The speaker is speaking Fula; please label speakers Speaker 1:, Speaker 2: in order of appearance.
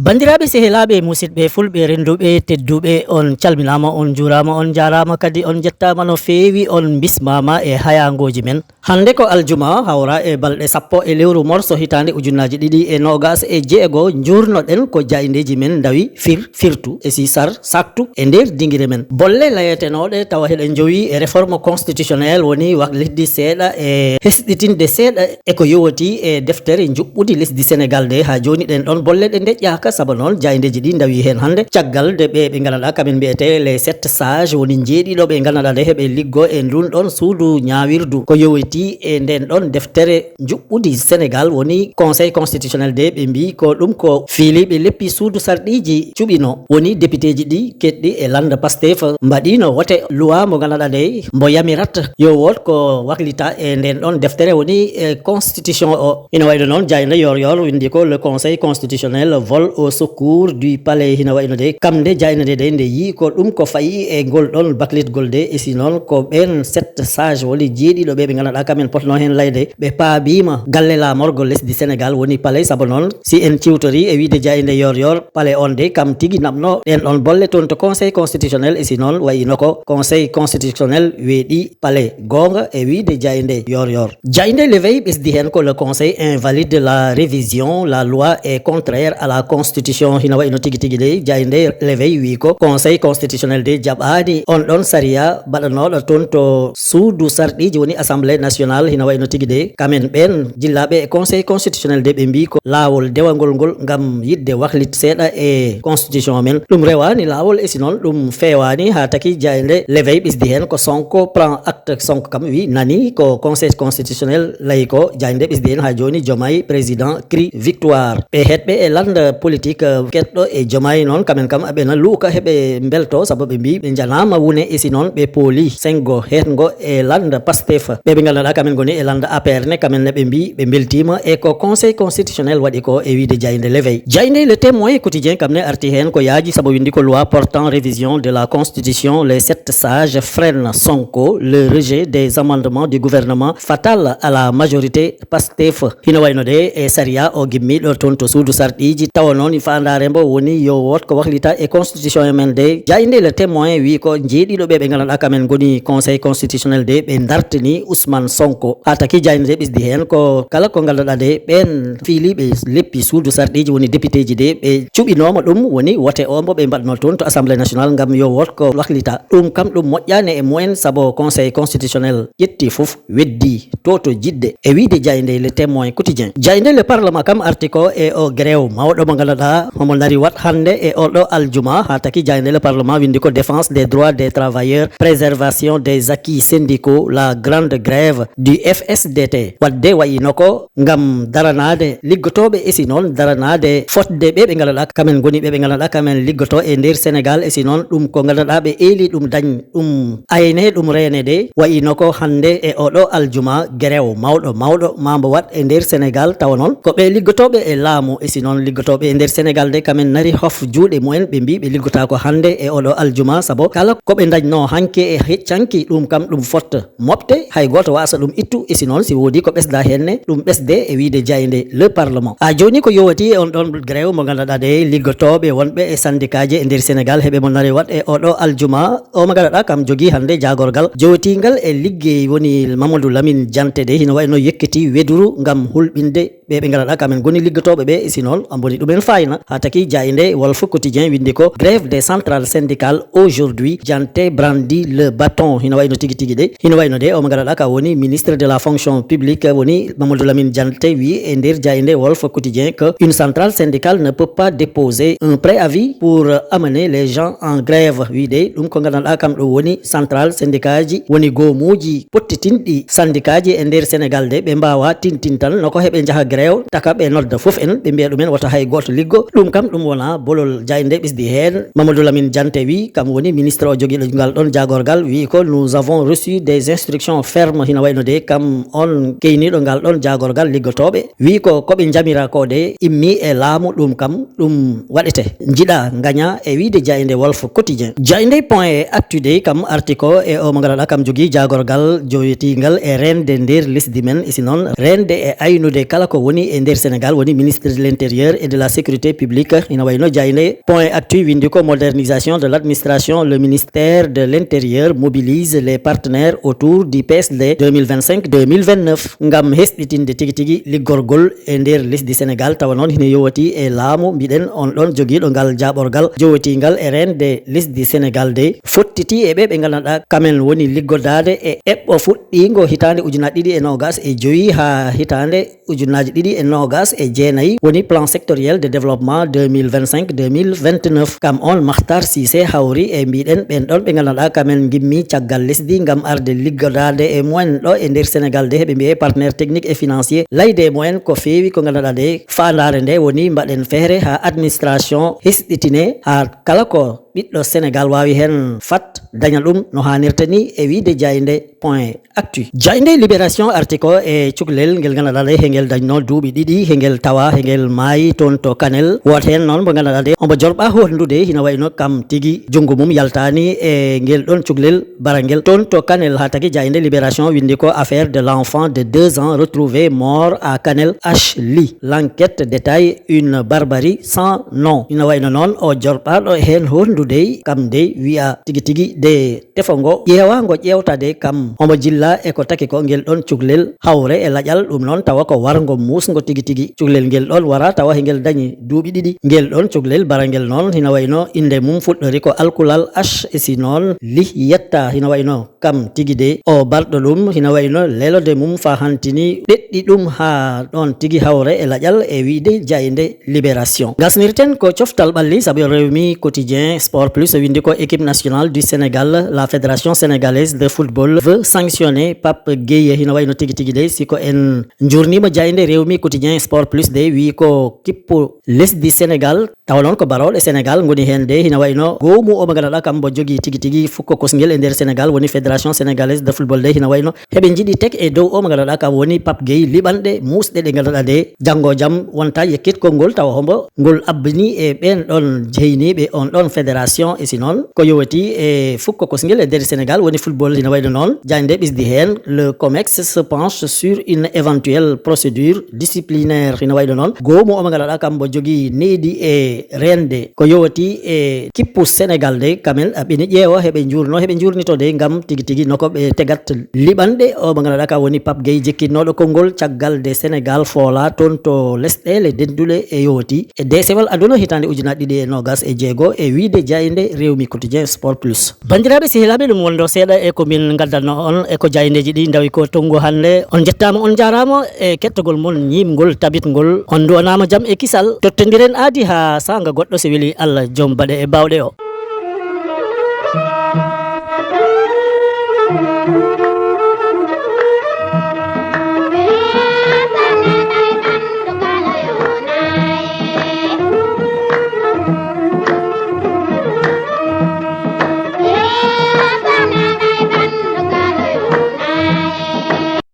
Speaker 1: Bandiraɓe sehilaɓe musidɓe fulɓe renduɓe tedduɓe on calminama on jurama on jarama kadi on jettama no fewi on bismama e hayangoji men. Hande ko aljuma hawra e balɗe sappo e lewru morso hitande ujunnaji ɗiɗi e nogas e jeego jurnoɗen ko jayndeji men dawi firtu e sisar saktu e nder dingire men. Bolle layetenoɗe tawa heɗen jowi e réforme constitutionnel woni waklitdi seeɗa e hesɗitinde seeɗa eko yowoti e deftere juɓɓudi lesdi Sénégal de ha joni ɗen ɗon bolle ɗe deƴƴaka saabu noon jayndeji ɗi dawi hen hande caggal de ɓe ganduɗa kamen mbiyete les 7 sages woni jeeɗiɗo ɓe ganduɗa de heɓe liggo e ndun ɗon suudu ñawirdu ko yowiti e nden ɗon deftere juɓɓudi Sénégal woni conseil constitutionnel de ɓe mbi ko ɗum ko fiili ɓe leppi suudu sarɗiji cuɓino woni député ji ɗi keɗɗi e landa Pastef mbaɗino wote loi mo ganduɗa de mbo yamirat yo wot ko waklita e nden ɗon deftere woni constitution o ina wayno noon jayna yor windi ko le conseil constitutionnel vole au secours du palais hina wayno de kamde jaynade de nde yi ko ɗum ko fayi e ngol ɗon baklitgol de e si noon ko ɓen 7 sages woni jeeɗiɗo ɓe ganduɗa kamen potno hen layde ɓe paabima galle lamorgo lesdi Sénégal woni palais saabu noon si en ciwtori e wiide jayde yor palais on de kam tigui namno ɗen ɗon bolle toon to conseil constitutionnel e si noon wayino ko conseil constitutionnel weeɗi palais gonga e wiide jayde yor jayde l'éveil ɓesdi hen ko le conseil invalide la révision la loi est contraire à la constitution hina wayno tigui de jayde l'éveil wi ko conseil constitutionnel de jaɓani on ɗon saria baɗanoɗo toon to suudu sarɗiji woni assemblée nationale hina wayno tigui de kamen ɓen jillaɓe e conseil constitutionnel de ɓe mbi ko lawol dewangol ngol gam yidde waklit seeɗa e constitution men ɗum rewani lawol e sinon ɗum fewani ha taki jayde l'éveil ɓisdi hen ko Sonko prend acte Sonko kam wi nani ko conseil constitutionnel layi ko jayde ɓisdi hen ha joni Diomaye président crie victoire ɓe hetɓe e lande politique keɗɗo e Diomaye noon kamen kam aɓena luuka heɓe belto saabu ɓe mbi ɓe janama wune e si noon ɓe pooli sengo hetgo e lande Pastef ɓe ganduɗa kamen goni e lande APR ne kamen ne ɓe mbi ɓe beltima e ko conseil constitutionnel waɗi ko e wiide jayde l'éveil jayde le témoin quotidien kam ne arti hen ko yaaji saabu windi ko loi portant révision de la constitution les 7 sages freinent Sonko le rejet des amendements du gouvernement fatal à la majorité Pastef hino wayno de e saria o gimmiɗo toon to suudu sarɗiji tawa noon fandare mbo woni yo wot ko waklita e constitution men de jayde le témoin wi ko jeeɗiɗo ɓe ganduɗa kamen goni conseil constitutionnel de ɓe dartini Ousmane Sonko ha taki jayde de ɓisdi hen ko kala ko ganduɗa de ɓen fiiliɓe leppi suudu sarɗiji woni député ji de ɓe cuɓinoma ɗum woni wote o mbo ɓe mbaɗno toon to assemblée nationale gam yo wot ko waklita ɗum kam ɗum moƴƴani e mumen saabu conseil constitutionnel ƴetti foof weddi to jidde e wiide jayde le témoin quotidien jayde le parlement kam arti ko e o grève mawɗo mo ganduɗa homo nari wat hande e oɗo aljuma ha taki jayde le parlement windi ko défense des droits des travailleurs préservation des acquis syndicaux la grande grève du FSDT wadde wayino ko ngam daranade liggotoɓe e si noon daranade fotde ɓe ganduɗa kamen goni ɓe ganduɗa kamen liggoto e nder Sénégal e si noon ɗum ko ganduɗa ɓe eeli ɗum dañ ɗum ayne ɗum rene de wayino ko hande e oɗo aljuma grève mawɗo mambo wat e nder Sénégal tawa noon ko ɓe liggotoɓe e laamu e si noon liggotoɓe e nder Sénégal de kamen nari hof juuɗe mumen ɓe mbi ɓe liggota ko hande e oɗo aljuma saabu kala koɓe dañno hanke e heccanki ɗum kam ɗum fotta mofte hay goto wasa ɗum ittu e si noon si woodi ko ɓesda henne ɗum ɓesde e wiide jayde le parlement a joni ko yowati e on ɗon grève mo ganduɗa de liggotoɓe wonɓe e syndicat ji e nder Sénégal heɓe mo nari wat e oɗo aljuma o mo ganduɗa kam jogui hande jagorgal jowotingal e liggey woni Mamadou Lamine Diante de hino wayno yekkiti weduru gam hulɓinde ɓe ganduɗa kamen goni liggotoɓe ɓe e si noon amboni ɗumen fayna ha taki jayde Walf Quotidien windi ko grève des centrales syndicales aujourd'hui Diante brandit le bâton hino wayno tigui de hino wayno de o mo ganduɗa ka woni ministre de la fonction publique woni Mamadou Lamine Diante wi e nder jayde Walf Quotidien que une centrale syndicale ne peut pas déposer un préavis pour amener les gens en grève wi de ɗum ko ganduɗa kam ɗo woni centrale syndicat ji woni goomuji pottitinɗi syndicat ji e nder Sénégal de ɓe mbawa tintintal noko heɓe jaaha grève taka ɓe nodda fof en ɓe mbiya ɗumen wata hay goto liggo ɗum kam ɗum wona bolol jayde ɓisdi hen. Mamadou Lamine Diante wi kam woni ministre o joguiɗo ngal ɗon jagorgal wi ko nous avons reçu des instructions fermes hina wayno de kam on keyniɗo ngal ɗon jagorgal liggotoɓe wi ko koɓe jamira ko de immi e laamu ɗum kam ɗum waɗete jiiɗa gaña e wiide jayde Walf Quotidien. Jayde point e actu de kam article e o mo ganduɗa kam jogui jagorgal jowetingal e rende nder lesdi men isi noon rende e aynude kala ko woni e nder Sénégal woni ministre de l'intérieur et de la sécurité publique ina wayno jayde point actu windi ko modernisation de l'administration. Le ministère de l'intérieur mobilise les partenaires autour du PSD 2025-2029 ngam hesɗitinde tigi tigi liggorgol e nder lesdi Sénégal tawa noon hina yowati e laamu mbiɗen on ɗon joguiɗo ngal jaɓorgal jowotingal e rende lesdi Sénégal de fottiti e ɓe ganduɗa kamen woni liggodade e eɓɓo fuɗɗigo hitande ujunaje ɗiɗi e nogas e joyi ha hitande ujunaje ɗiɗi e nogas e jeenayyi woni plan sectoriel de développement 2025-2029 kam on Makhtar Cissé hawri e mbiɗen ɓen ɗon ɓe ganduɗa kamen gimmi caggal lesdi gam arde liggodade e mumen ɗo e nder Sénégal de heɓe mbiye partenaire technique et financier layde e mumen ko fewi ko ganduɗa de fandare nde woni mbaɗen feere ha administration hesɗitine ha kala ko ɓiɗɗo Sénégal wawi hen fat daña ɗum no hannirta ni e wiide jayde point actu. Jayde libération article e cukalel ngel ganduɗa de hengel dañno duuɓi ɗiɗi hengel tawa hengel maayi toon to Kanel woto hen noon mo ganduɗa de omo jorɓa hondude hina wayno kam tigui junggo mum yaltani e ngel ɗon cukalel barangel toon to Kanel ha tagui jayde libération windi ko affaire de l'enfant de 2 ans retrouvé mort à Kanel H-Ly. L'enquête détaille une barbarie sans nom hina wayno noon o jorɓaɗo hen hondude kam de wiya tigi tigi de tefongo ƴeewango ƴewtade kam omo jilla e ko taki ko ngel ɗon cukalel hawre e laƴal ɗum noon tawa ko wargo musgo tigi tigi cukalel ngel ɗon wara tawa hengel dañi duuɓi ɗiɗi ngel ɗon cukalel barangel noon hina wayno inde mum fuɗɗori ko alkulal H e si noon li yetta hina wayno kam tigi de o barɗo ɗum hina wayno lelode mum fa hantini ɗeɗɗi ɗum ha ɗon tigi hawre e laƴal e wiide jayde libération. Gasnirten ko coftal ɓalli saabu Rewmi Quotidien Sport Plus windi ko équipe nationale du Sénégal la fédération sénégalaise de football veut sanctionner Pape Gueye hina wayno tigi tigi de siko en jurnima jayde Rewmi Quotidien Sport Plus de wi ko kippo lesdi Sénégal tawa noon ko baroɗe Sénégal goni hen de hina wayno gomu o mo ganduɗa kambo jogui tigi tigi fukko kosguel e nder Sénégal woni fédération sénégalaise de football de hina wayno heɓe jiiɗi tek e dow o mo ganduɗa kam woni Pape Gueye liɓanɗe musɗe ɗe ganduɗa de janggo jaam wonta yekkitkolngol tawa hombo ngol abbini e ɓen ɗon jeyniɓe on ɗon fédération e si noon ko yowati e fukko kosguel e nder Sénégal woni football hina wayno noon jayde ɓisdi hen le COMEX se penche sur une éventuelle procédure disciplinaire hina wayno noon gomu o mo ganduɗa kambo jogui needi e rende ko yowati e kippu Sénégal de kamen aɓini ƴeewa heɓe jurno heɓe jurnito de gam tigi tigi noko ɓe tegat liɓanɗe o mo ganduɗa ka woni Pape Gueye jekkinnoɗo konngol caggal de Sénégal foola toon to lesɗele denduɗe e yowti e desewal aduna hitande ujunaje ɗiɗi e nogas e jeego e wiide jayde Rewmi Quotidien Sport Plus. Bandiraɓe sehilaɓe ɗum wonɗo seeɗa e ko min gaddanno on e ko jaydeji ɗi dawi ko tongu hande on jettama on jarama e kettogol mon ñimgol tabitgol on duwanama jaam e kisal tottodiren aadi ha sanga goɗɗo so weeli Allah joom baɗe e bawɗe o.